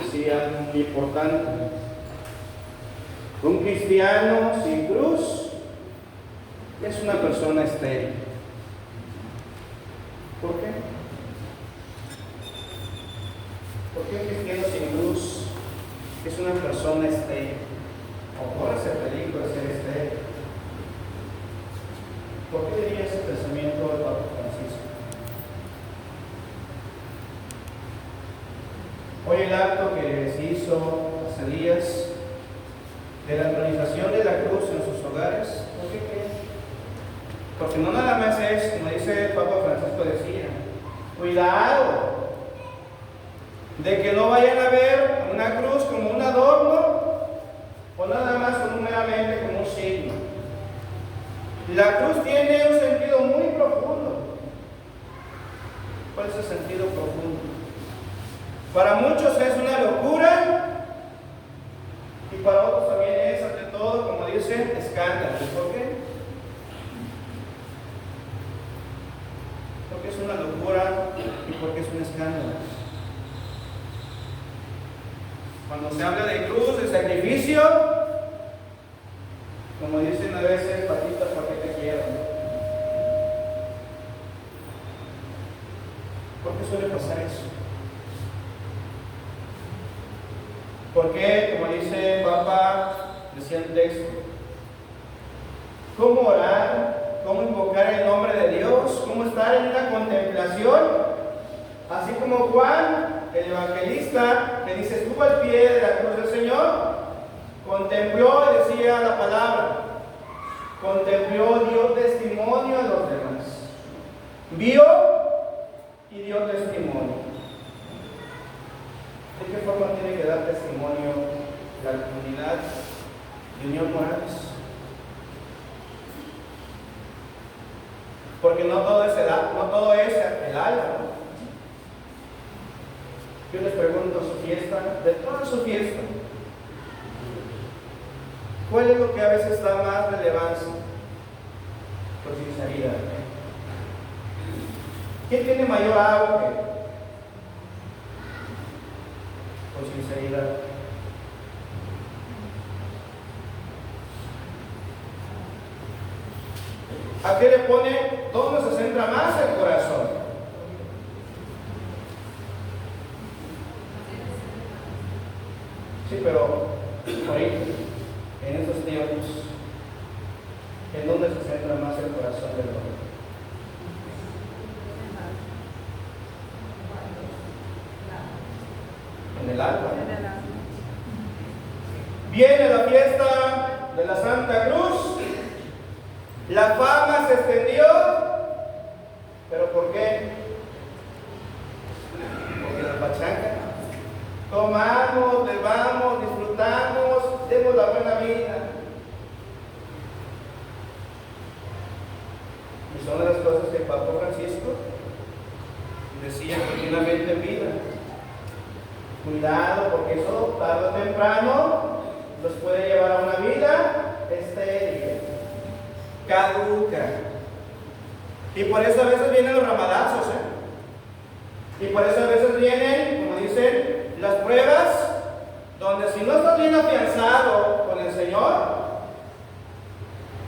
decía muy importante: un cristiano sin cruz es una persona estéril. ¿Por qué? ¿Por qué un cristiano sin cruz es una persona estéril? ¿O corre ese peligro de ser estéril? ¿Por qué diría ese pensamiento del Papa Francisco? Hoy el acto que se hizo hace días de la entronización de la cruz en sus hogares, ¿por qué creen? Porque no nada más es, como dice el Papa Francisco decía, cuidado de que no vayan a ver una cruz como un adorno o nada más como meramente como un signo. La cruz tiene un sentido muy profundo. ¿Cuál es el sentido profundo? Para muchos es una locura y para otros también es, ante todo, como dicen, escándalo. ¿Por qué? Porque es una locura y porque es un escándalo. Cuando se habla de cruz, de sacrificio, como dicen a veces, patitas, ¿para qué te quiero? ¿Por qué suele pasar eso? Porque, como dice el Papa, decía el texto, ¿cómo orar? ¿Cómo invocar el nombre de Dios? ¿Cómo estar en una contemplación? Así como Juan, el evangelista, que dice, estuvo al pie de la cruz del Señor, contempló y decía la palabra, contempló, dio testimonio a los demás, vio y dio testimonio. ¿De qué forma tiene que dar testimonio la comunidad de Unión Morales? Porque no todo es el alma, ¿no? Yo les pregunto, su fiesta, de toda su fiesta, ¿cuál es lo que a veces da más relevancia? Por sinceridad. ¿Quién tiene mayor auge? Por sinceridad. ¿A qué le pone? ¿Dónde se centra más el corazón? Sí, pero ahorita, en estos tiempos, ¿en dónde se centra más el corazón del hombre? En el alma. Viene la fiesta de la Santa Cruz, la fama se extendió, ¿pero por qué? Porque la pachanga. Tomamos, bebamos, disfrutamos, demos la buena vida. Y son las cosas que el Papa Francisco decía continuamente en vida. Cuidado, porque eso tarde o temprano los puede llevar a una vida estéril, caduca. Y por eso a veces vienen los ramadazos, Y por eso a veces vienen, como dicen, las pruebas, donde si no estás bien afianzado con el Señor,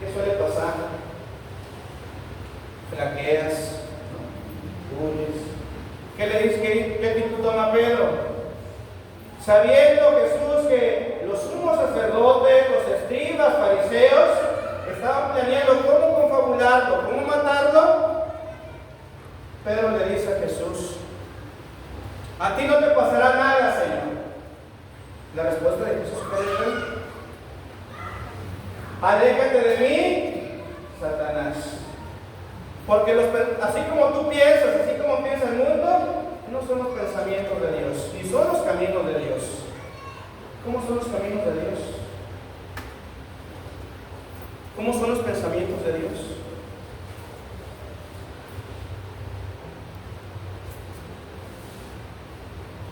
¿qué suele pasar? Flaqueas, huyes. ¿Qué le dices? ¿Qué actitud toma Pedro? Sabiendo Jesús que los sumos sacerdotes, los escribas, fariseos, estaban planeando cómo confabularlo, cómo matarlo, Pedro le dice a Jesús, a ti no te pasará nada, Señor. La respuesta de Jesús fue, aléjate de mí, Satanás. Porque así como tú piensas, así como piensa el mundo, no son los pensamientos de Dios, ni son los caminos de Dios. ¿Cómo son los caminos de Dios? ¿Cómo son los pensamientos de Dios?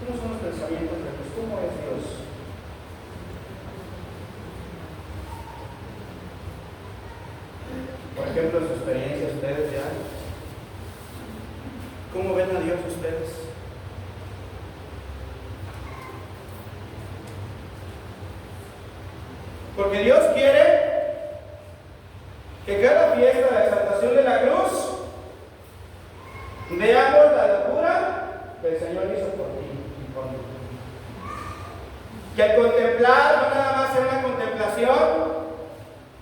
¿Cómo son los pensamientos de Dios? ¿Cómo es Dios? Por ejemplo, en su experiencia, ustedes ya, ¿cómo ven a Dios ustedes? Porque Dios quiere que cada fiesta de exaltación de la cruz veamos la locura que el Señor hizo por ti y por mí. Que al contemplar no nada más sea una contemplación,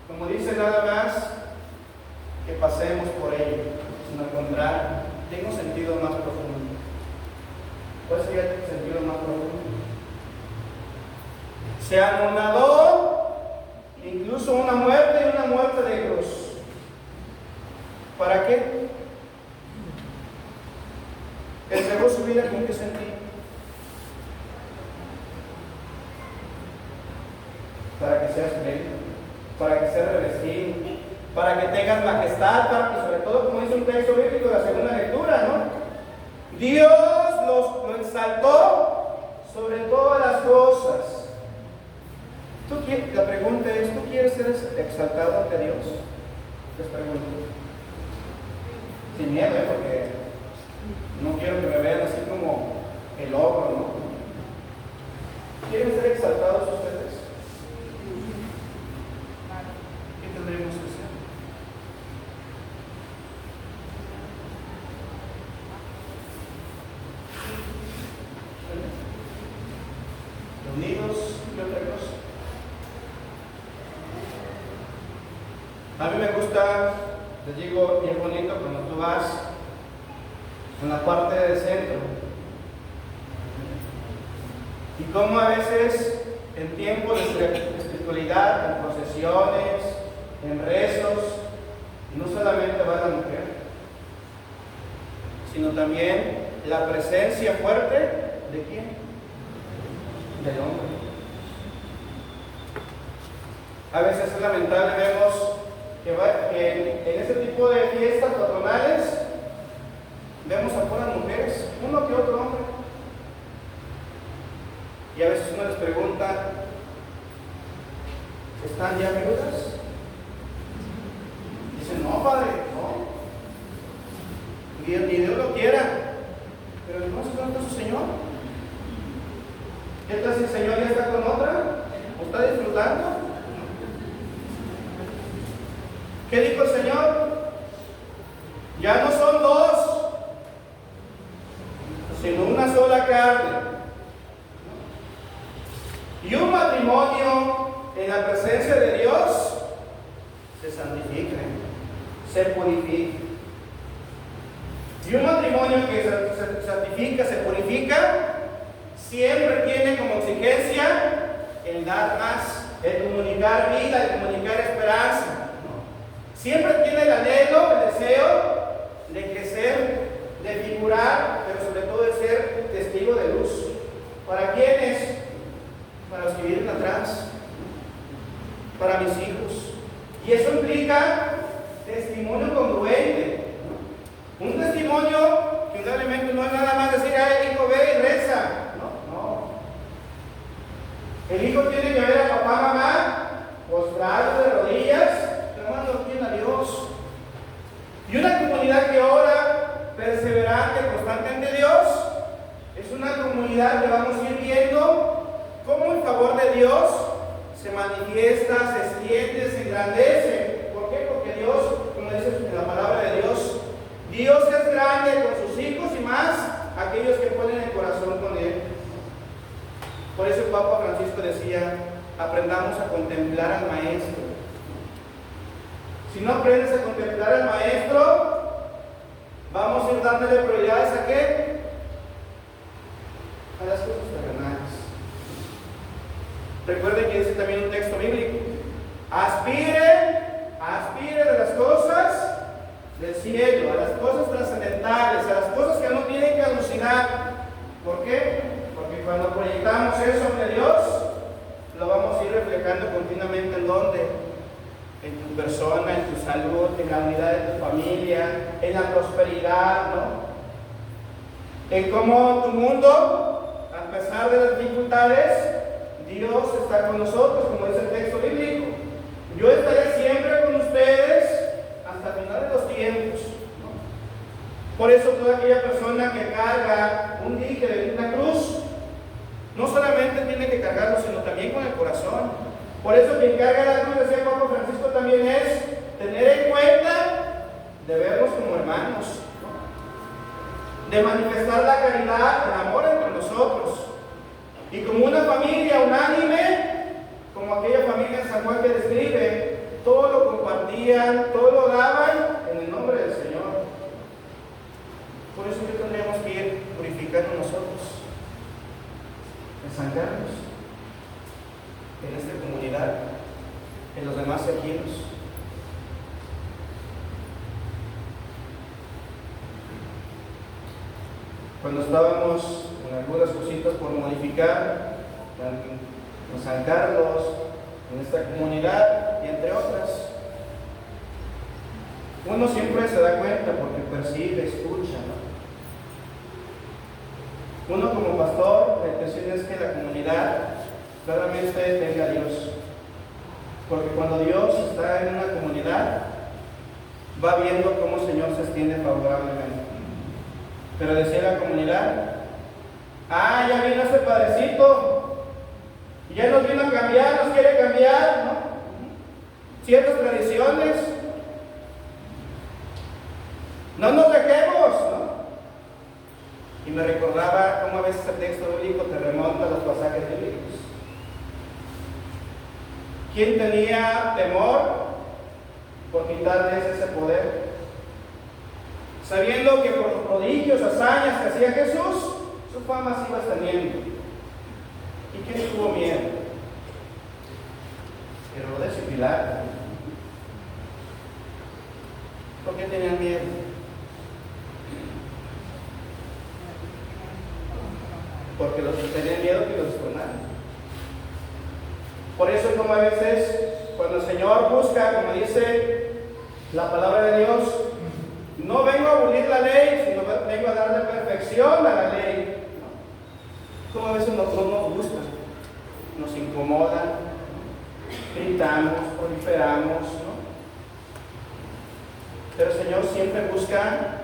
como dice, nada más que pasemos por ello, sino al contrario, tenga un sentido más profundo. ¿Cuál sería el sentido más profundo? Se anonadó incluso una muerte y una muerte de cruz. ¿Para qué? ¿Entregó su vida con qué sentido? Para que seas rey, para que seas revestido, para que tengas majestad, y sobre todo, como dice un texto bíblico de la segunda lectura, ¿no? Dios lo exaltó sobre todas las cosas. La pregunta es, ¿tú quieres ser exaltado ante Dios? Les pregunto. Sin miedo, porque no quiero que me vean así como el ogro, ¿no? ¿Quieren ser exaltados ustedes? ¿Qué tendremos que hacer? Unidos y otra cosa. A mí me gusta, les digo, bien bonito cuando tú vas en la parte del centro y cómo a veces en tiempos de espiritualidad, en procesiones, en rezos, no solamente va la mujer, sino también la presencia fuerte ¿de quién? Del hombre. A veces es lamentable, vemos que en ese tipo de fiestas patronales vemos a puras mujeres, uno que otro hombre. Y a veces uno les pregunta, ¿están ya viudas? Dicen, no, padre, no. Ni Dios lo quiera. Pero no se trata su Señor. ¿Qué tal si el Señor ya está con otra? ¿O está disfrutando? ¿Qué dijo el Señor? Ya no son dos, sino una sola carne. Y un matrimonio en la presencia de Dios se santifica, se purifica. Y un matrimonio que se santifica, se purifica, siempre tiene como exigencia el dar más, el comunicar vida, el comunicar esperanza. Siempre tiene el anhelo, el deseo de crecer, de figurar, pero sobre todo de ser testigo de luz. ¿Para quiénes? Para los que vienen atrás, para mis hijos. Y eso implica testimonio congruente. Un testimonio que indudablemente no es nada más decir, ay, hijo, ve y reza. No. El hijo tiene que ver a papá, mamá, postrados de rodillas, clamando bien a Dios. Y una comunidad que ora perseverante, constante ante Dios, es una comunidad que vamos a ir viendo cómo el favor de Dios se manifiesta, se extiende, se engrandece. ¿Por qué? Porque Dios, como dice en la palabra de Dios, Dios es grande con sus hijos y más aquellos que ponen el corazón con Él. Por eso el Papa Francisco decía, aprendamos a contemplar al Maestro. Si no aprendes a contemplar al Maestro, vamos a ir dándole prioridades ¿a qué? A las cosas terrenales. Recuerden que dice también un texto bíblico, aspire de las cosas del cielo, a las cosas trascendentales, a las cosas que no tienen que alucinar. ¿Por qué? Porque cuando proyectamos eso ante Dios, lo vamos a ir reflejando continuamente en dónde, en tu persona, en tu salud, en la unidad de tu familia, en la prosperidad, ¿no? En cómo tu mundo, a pesar de las dificultades, Dios está con nosotros, como dice el texto bíblico. Yo estaré siempre con ustedes hasta el final de los tiempos, ¿no? Por eso toda aquella persona que carga un dije de una cruz, no solamente tiene que cargarlo, sino también con el corazón. Por eso quien carga la cruz, decía Papa Francisco, también es tener en cuenta de vernos como hermanos, ¿no? De manifestar la caridad, el amor entre nosotros. Y como una familia unánime, como aquella familia en San Juan que describe, todo lo compartían, todo lo daban en el nombre del Señor. Por eso que tendríamos que ir purificando nosotros, ensangrarnos en esta comunidad, en los demás equipos. Cuando estábamos en algunas cositas por modificar, en San Carlos, en esta comunidad y entre otras, uno siempre se da cuenta porque percibe, escucha, ¿no? Uno como pastor, la intención es que la comunidad claramente tenga a Dios, porque cuando Dios está en una comunidad, va viendo cómo el Señor se extiende favorablemente. Pero decía la comunidad, ya vino ese padrecito, y ya nos vino a cambiar, nos quiere cambiar, ¿no? Ciertas tradiciones. No nos dejemos, ¿no? Y me recordaba cómo a veces el texto bíblico te remonta a los pasajes bíblicos. ¿Quién tenía temor por quitarles ese poder? Sabiendo que por los prodigios, hazañas que hacía Jesús, su fama se iba extendiendo. ¿Y quién tuvo miedo? Herodes y Pilato. ¿Por qué tenían miedo? Porque los tenían miedo que los destronaran. Por eso es como a veces, cuando el Señor busca, como dice la palabra de Dios, no vengo a abolir la ley, sino vengo a darle perfección a la ley. ¿No? Como a veces no nos gusta, nos incomoda, gritamos, proliferamos, ¿no? Pero el Señor siempre busca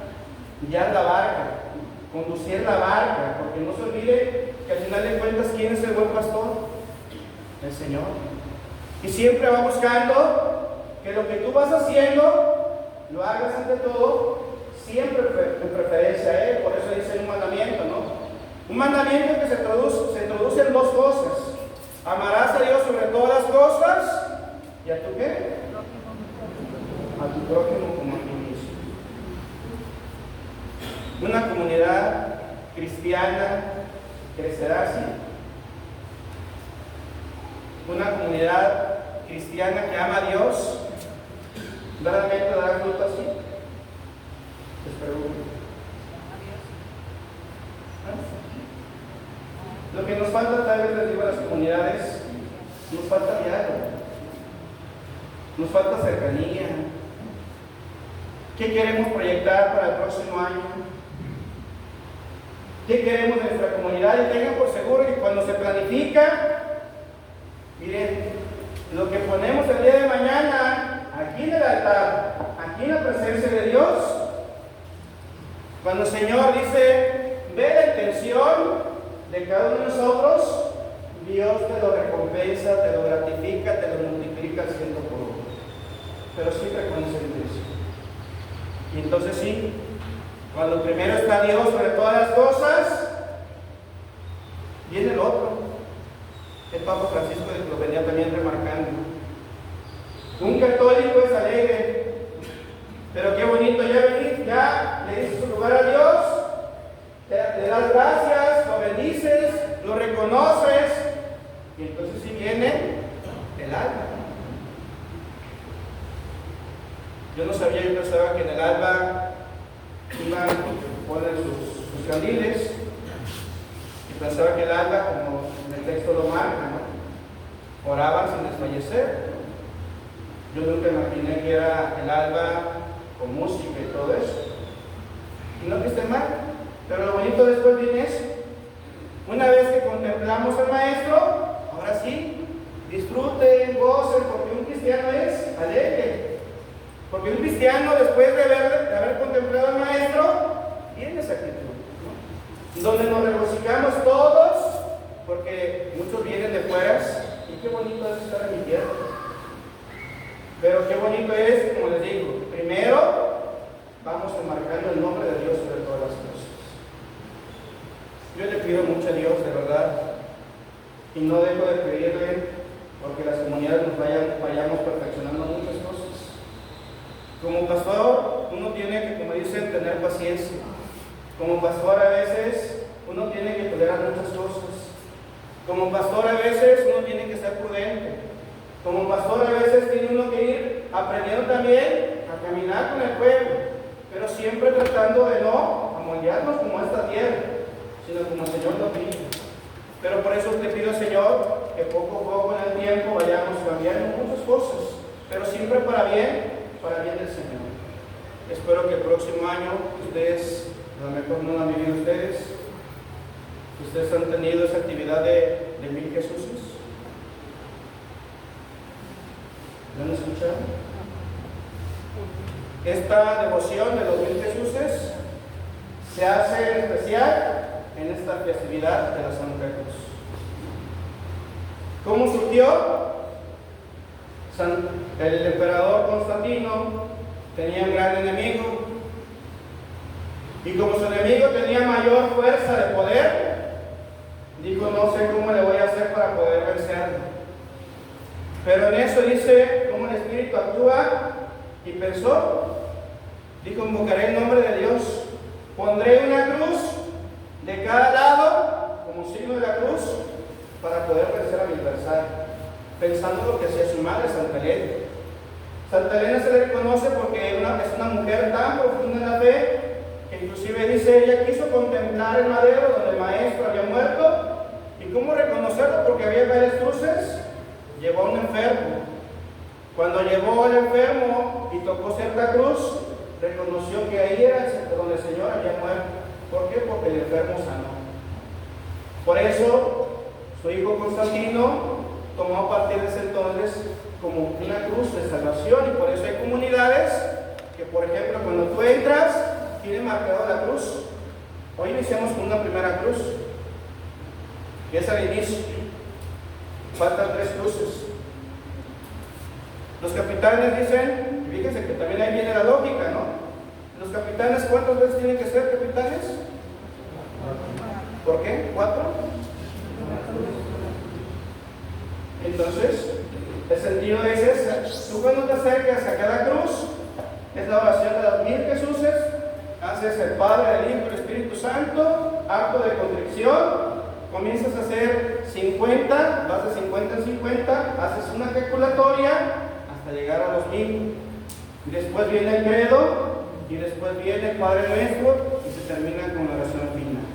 guiar la barca, conducir la barca, porque no se olvide que al final de cuentas, ¿quién es el buen pastor? El Señor. Y siempre va buscando que lo que tú vas haciendo lo hagas ante todo siempre en preferencia a Él. Por eso dice un mandamiento, ¿no? Un mandamiento que se introduce en dos cosas: amarás a Dios sobre todas las cosas, ¿y a tu qué? A tu prójimo como a ti mismo. Una comunidad cristiana crecerá así. Una comunidad cristiana que ama a Dios ¿verdaderamente dará fruto así? Les pregunto. Lo que nos falta, tal vez les digo a las comunidades, nos falta diálogo, nos falta cercanía. ¿Qué queremos proyectar para el próximo año? ¿Qué queremos de nuestra comunidad? Y tengan por seguro que cuando se planifica, miren, lo que ponemos el día de mañana aquí en el altar, aquí en la presencia de Dios, cuando el Señor dice, ve la intención de cada uno de nosotros, Dios te lo recompensa, te lo gratifica, te lo multiplica al 100%. Pero siempre con esa intención. Y entonces sí, cuando primero está Dios sobre todas las cosas, viene el otro. El Papa Francisco lo venía también remarcando. Un católico es alegre, pero qué bonito ya venir, ya le dices su lugar a Dios, le das gracias, lo bendices, lo reconoces, y entonces sí viene el alba. Yo no sabía, yo pensaba que en el alba iban a poner sus candiles, y pensaba que el alba, como en el texto lo marca, ¿no? Oraban sin desfallecer. Yo nunca imaginé que era el alba con música y todo eso. Y no que esté mal, pero lo bonito después viene eso. Una vez que contemplamos al Maestro, ahora sí, disfruten, gocen, porque un cristiano es alegre. Porque un cristiano, después de haber contemplado al Maestro, tiene esa actitud, ¿no? Donde nos regocijamos todos, porque muchos vienen de fuera, Y qué bonito es estar en mi tierra. Pero qué bonito es, como les digo, primero vamos enmarcando el nombre de Dios sobre todas las cosas. Yo le pido mucho a Dios, de verdad, y no dejo de pedirle, porque las comunidades nos vayamos perfeccionando muchas cosas. Como pastor, uno tiene que, como dicen, tener paciencia. Como pastor a veces uno tiene que tolerar muchas cosas. Como pastor a veces uno tiene que ser prudente. Como pastor a veces tiene uno que ir aprendiendo también a caminar con el pueblo, pero siempre tratando de no amoldearnos como esta tierra, sino como el Señor lo pide. Pero por eso te pido, Señor, que poco a poco en el tiempo vayamos cambiando muchas cosas, pero siempre para bien del Señor. Espero que el próximo año ustedes, a lo mejor no han vivido ustedes han tenido esa actividad de 1000 Jesuses. ¿Lo han escuchado? Esta devoción de los 1000 Jesuses se hace en especial en esta festividad de la Santa Cruz. ¿Cómo surgió? El emperador Constantino tenía un gran enemigo, y como su enemigo tenía mayor fuerza de poder, dijo: no sé cómo le voy a hacer para poder vencerlo. Pero en eso dice cómo el Espíritu actúa, y pensó, dijo: invocaré el nombre de Dios, pondré una cruz de cada lado como signo de la cruz para poder vencer a mi adversario, pensando lo que hacía su madre, Santa Elena. Santa Elena se le reconoce porque es una mujer tan profunda en la fe, que inclusive dice, ella quiso contemplar el madero donde el maestro había muerto. ¿Y cómo reconocerlo? Porque había varias cruces. Llevó a un enfermo. Cuando llevó al enfermo y tocó cierta cruz, reconoció que ahí era donde el Señor había muerto. ¿Por qué? Porque el enfermo sanó. Por eso, su hijo Constantino tomó a partir de ese entonces como una cruz de salvación, y por eso hay comunidades que, por ejemplo, cuando tú entras, tiene marcado la cruz. Hoy iniciamos con una primera cruz, que es al inicio. Faltan 3 cruces. Los capitanes dicen, y fíjense que también ahí viene la lógica, ¿no? Los capitanes, ¿cuántas veces tienen que ser capitanes? ¿Por qué? ¿4? Entonces, el sentido es ese. Tú cuando te acercas a cada cruz, es la oración de los 1000 Jesuses, haces el Padre, el Hijo y el Espíritu Santo, acto de contrición, comienzas a hacer 50, vas de 50 en 50, haces una calculatoria hasta llegar a los 1000. Y después viene el credo, y después viene el Padre Nuestro, y se termina con la oración final.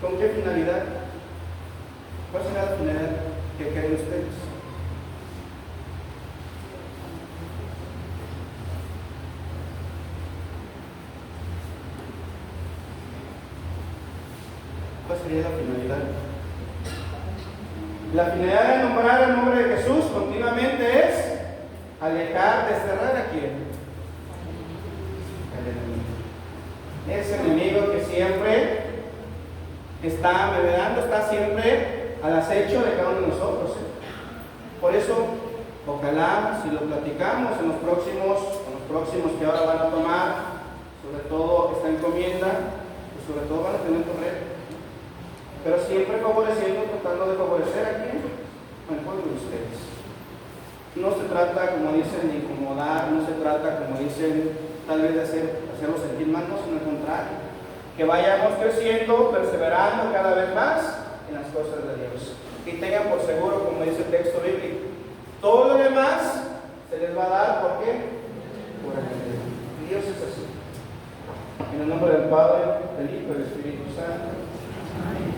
¿Con qué finalidad? ¿Cuál será la finalidad que creen ustedes? ¿Cuál sería la finalidad? La finalidad de nombrar el nombre de Jesús continuamente es alejar, desterrar a quién? Al enemigo. Ese enemigo que siempre está bebedando, está siempre al acecho de cada uno de nosotros. Por eso, ojalá, si lo platicamos en los próximos que ahora van a tomar, sobre todo esta encomienda, pues sobre todo van a tener correcto. Pero siempre favoreciendo, tratando de favorecer a quién, al pueblo de ustedes. No se trata, como dicen, de incomodar, no se trata, como dicen, tal vez de hacerlos sentir mal, no, sino al contrario. Que vayamos creciendo, perseverando cada vez más en las cosas de Dios. Y tengan por seguro, como dice el texto bíblico, todo lo demás se les va a dar, ¿por qué? Por el Señor. Dios es así. En el nombre del Padre, del Hijo y del Espíritu Santo. Amén.